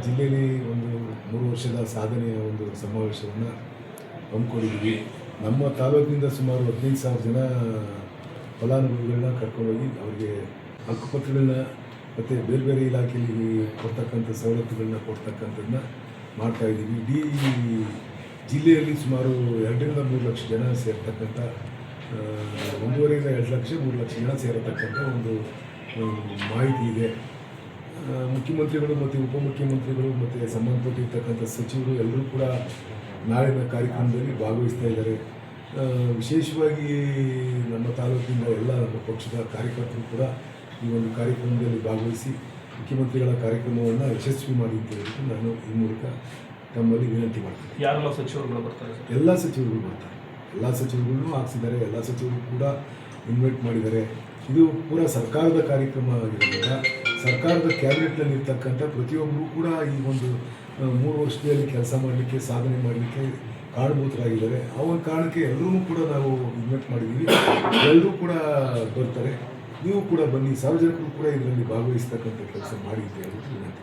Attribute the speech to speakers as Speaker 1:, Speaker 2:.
Speaker 1: ಜಿಲ್ಲೆಯಲ್ಲಿ ಒಂದು 3 ವರ್ಷದ ಸಾಧನೆಯ ಒಂದು ಸಮಾವೇಶವನ್ನು ಹಮ್ಮಿಕೊಂಡಿದ್ವಿ. ನಮ್ಮ ತಾಲೂಕಿನಿಂದ ಸುಮಾರು 15,000 ಜನ ಫಲಾನುಭವಿಗಳನ್ನ ಕರ್ಕೊಂಡೋಗಿ ಅವರಿಗೆ ಹಕ್ಕುಪತ್ರಗಳನ್ನ ಮತ್ತು ಬೇರೆ ಬೇರೆ ಇಲಾಖೆಯಲ್ಲಿ ಕೊಡ್ತಕ್ಕಂಥ ಸವಲತ್ತುಗಳನ್ನ ಕೊಡ್ತಕ್ಕಂಥದ್ದನ್ನ ಮಾಡ್ತಾಯಿದ್ದೀವಿ. ಇಡೀ ಜಿಲ್ಲೆಯಲ್ಲಿ ಸುಮಾರು 2-3 ಲಕ್ಷ ಜನ ಸೇರ್ತಕ್ಕಂಥ 1.5 2 ಲಕ್ಷ 3 ಲಕ್ಷ ಜನ ಸೇರತಕ್ಕಂಥ ಒಂದು ಮಾಹಿತಿ ಇದೆ. ಮುಖ್ಯಮಂತ್ರಿಗಳು ಮತ್ತು ಉಪಮುಖ್ಯಮಂತ್ರಿಗಳು ಮತ್ತು ಸಂಬಂಧಪಟ್ಟಿರ್ತಕ್ಕಂಥ ಸಚಿವರು ಎಲ್ಲರೂ ಕೂಡ ನಾಳಿನ ಕಾರ್ಯಕ್ರಮದಲ್ಲಿ ಭಾಗವಹಿಸ್ತಾ ಇದ್ದಾರೆ. ವಿಶೇಷವಾಗಿ ನಮ್ಮ ತಾಲೂಕಿನ ಎಲ್ಲ ನಮ್ಮ ಪಕ್ಷದ ಕಾರ್ಯಕರ್ತರು ಕೂಡ ಈ ಒಂದು ಕಾರ್ಯಕ್ರಮದಲ್ಲಿ ಭಾಗವಹಿಸಿ ಮುಖ್ಯಮಂತ್ರಿಗಳ ಕಾರ್ಯಕ್ರಮವನ್ನು ಯಶಸ್ವಿ ಮಾಡಿ ಅಂತ ಹೇಳಿಬಿಟ್ಟು ನಾನು ಈ ಮೂಲಕ ತಮ್ಮಲ್ಲಿ ವಿನಂತಿ ಮಾಡ್ತೀನಿ.
Speaker 2: ಯಾರೆಲ್ಲ ಸಚಿವರುಗಳು ಬರ್ತಾರೆ?
Speaker 1: ಎಲ್ಲ ಸಚಿವರುಗಳು ಬರ್ತಾರೆ. ಎಲ್ಲ ಸಚಿವರುಗಳನ್ನು ಹಾಕ್ಸಿದ್ದಾರೆ. ಎಲ್ಲ ಸಚಿವರು ಕೂಡ ಇನ್ವೈಟ್ ಮಾಡಿದ್ದಾರೆ. ಇದು ಪೂರ ಸರ್ಕಾರದ ಕಾರ್ಯಕ್ರಮ ಆಗಿರೋದ್ರಿಂದ ಸರ್ಕಾರದ ಕ್ಯಾಬಿನೆಟ್ನಲ್ಲಿ ಇರ್ತಕ್ಕಂಥ ಪ್ರತಿಯೊಬ್ಬರೂ ಕೂಡ ಈ ಒಂದು 3 ವರ್ಷದಲ್ಲಿ ಕೆಲಸ ಮಾಡಲಿಕ್ಕೆ ಸಾಧನೆ ಮಾಡಲಿಕ್ಕೆ ಕಾರಣಭೂತರಾಗಿದ್ದಾರೆ. ಆ ಒಂದು ಕಾರಣಕ್ಕೆ ಎಲ್ಲರೂ ಕೂಡ ನಾವು ಇನ್ವೈಟ್ ಮಾಡಿದ್ದೀವಿ. ಎಲ್ಲರೂ ಕೂಡ ಬರ್ತಾರೆ. ನೀವು ಕೂಡ ಬನ್ನಿ, ಸಾರ್ವಜನಿಕರು ಕೂಡ ಇದರಲ್ಲಿ ಭಾಗವಹಿಸ್ತಕ್ಕಂಥ ಕೆಲಸ ಮಾಡಿ ಅಂತ ಹೇಳ್ಬಿಟ್ಟು ವಿನಂತಿ.